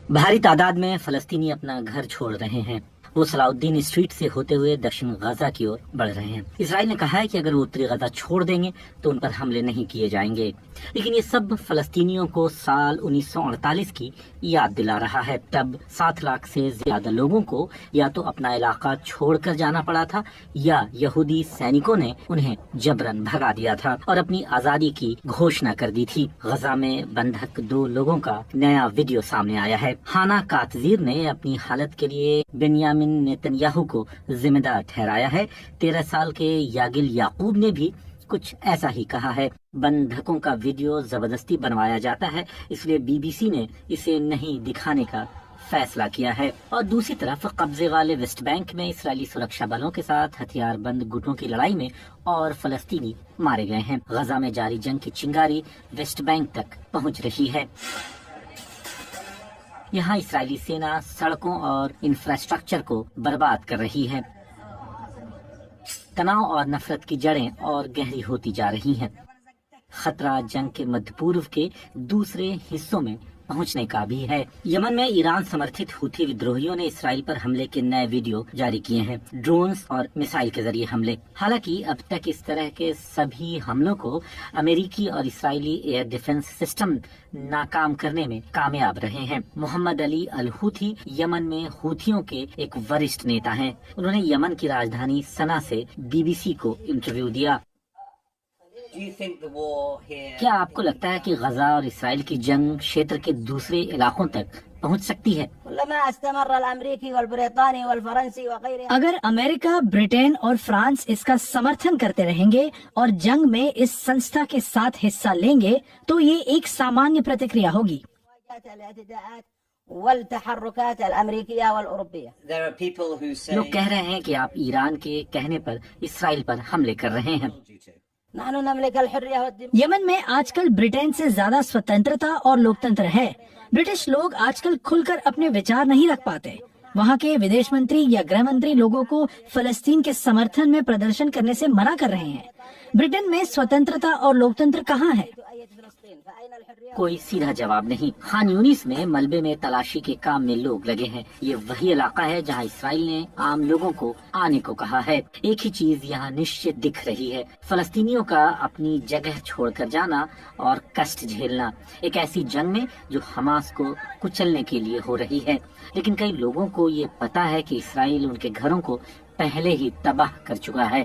بھاری تعداد میں فلسطینی اپنا گھر چھوڑ رہے ہیں۔ وہ صلاح الدین اسٹریٹ سے ہوتے ہوئے دکشن غزہ کی اور بڑھ رہے ہیں۔ اسرائیل نے کہا ہے کہ اگر وہ اتری غزہ چھوڑ دیں گے تو ان پر حملے نہیں کیے جائیں گے، لیکن یہ سب فلسطینیوں کو سال 1948 کی یاد دلا رہا ہے۔ تب 7 لاکھ سے زیادہ لوگوں کو یا تو اپنا علاقہ چھوڑ کر جانا پڑا تھا یا یہودی سینکوں نے انہیں جبرن بھگا دیا تھا اور اپنی آزادی کی گھوشنا کر دی تھی۔ غزہ میں بندھک 2 لوگوں کا نیا ویڈیو سامنے آیا ہے۔ ہانا کاتزیر نے اپنی حالت کے لیے بنیامین نیتن یاہو کو ذمہ دار ٹھہرایا ہے۔ 13 سال کے یاگل یعقوب نے بھی کچھ ایسا ہی کہا ہے۔ بندھکوں کا ویڈیو زبردستی بنوایا جاتا ہے، اس لیے BBC نے اسے نہیں دکھانے کا فیصلہ کیا ہے۔ اور دوسری طرف قبضے والے ویسٹ بینک میں اسرائیلی سرکشا بلوں کے ساتھ ہتھیار بند گٹوں کی لڑائی میں اور فلسطینی مارے گئے ہیں۔ غزہ میں جاری جنگ کی چنگاری ویسٹ بینک تک پہنچ رہی ہے۔ یہاں اسرائیلی سینا سڑکوں اور انفراسٹرکچر کو برباد کر رہی ہے۔ تناؤ اور نفرت کی جڑیں اور گہری ہوتی جا رہی ہیں۔ خطرہ جنگ کے مدھ پورو کے دوسرے حصوں میں پہنچنے کا بھی ہے۔ یمن میں ایران سمرتھت ہوتی ودروہیوں نے اسرائیل پر حملے کے نئے ویڈیو جاری کیے ہیں، ڈرونز اور میسائل کے ذریعے حملے۔ حالانکہ اب تک اس طرح کے سبھی حملوں کو امریکی اور اسرائیلی ایئر ڈیفنس سسٹم ناکام کرنے میں کامیاب رہے ہیں۔ محمد علی الحوثی یمن میں حوثیوں کے ایک وریشٹھ نیتا ہیں۔ انہوں نے یمن کی راجدھانی سنا سے BBC کو انٹرویو دیا۔ کیا آپ کو لگتا ہے کہ غزہ اور اسرائیل کی جنگ شیتر کے دوسرے علاقوں تک پہنچ سکتی ہے؟ اگر امریکہ، برٹین اور فرانس اس کا سمرتھن کرتے رہیں گے اور جنگ میں اس سنستھا کے ساتھ حصہ لیں گے تو یہ ایک سامانیہ پرتکریا ہوگی۔ لوگ کہہ رہے ہیں کہ آپ ایران کے کہنے پر اسرائیل پر حملے کر رہے ہیں۔ یمن میں آج کل برٹین سے زیادہ سوتنترتا اور لوکتنتر ہے۔ برٹش لوگ آج کل کھل کر اپنے وچار نہیں رکھ پاتے۔ وہاں کے ودیش منتری یا گرہ منتری لوگوں کو فلسطین کے سمرتھن میں پردرشن کرنے سے منع کر رہے ہیں۔ برٹن میں سوتنترتا اور لوکتنتر کہاں ہے؟ کوئی سیدھا جواب نہیں۔ خان یونس میں ملبے میں تلاشی کے کام میں لوگ لگے ہیں۔ یہ وہی علاقہ ہے جہاں اسرائیل نے عام لوگوں کو آنے کو کہا ہے۔ ایک ہی چیز یہاں نشچت دکھ رہی ہے، فلسطینیوں کا اپنی جگہ چھوڑ کر جانا اور کشٹ جھیلنا، ایک ایسی جنگ میں جو حماس کو کچلنے کے لیے ہو رہی ہے۔ لیکن کئی لوگوں کو یہ پتا ہے کہ اسرائیل ان کے گھروں کو پہلے ہی تباہ کر چکا ہے۔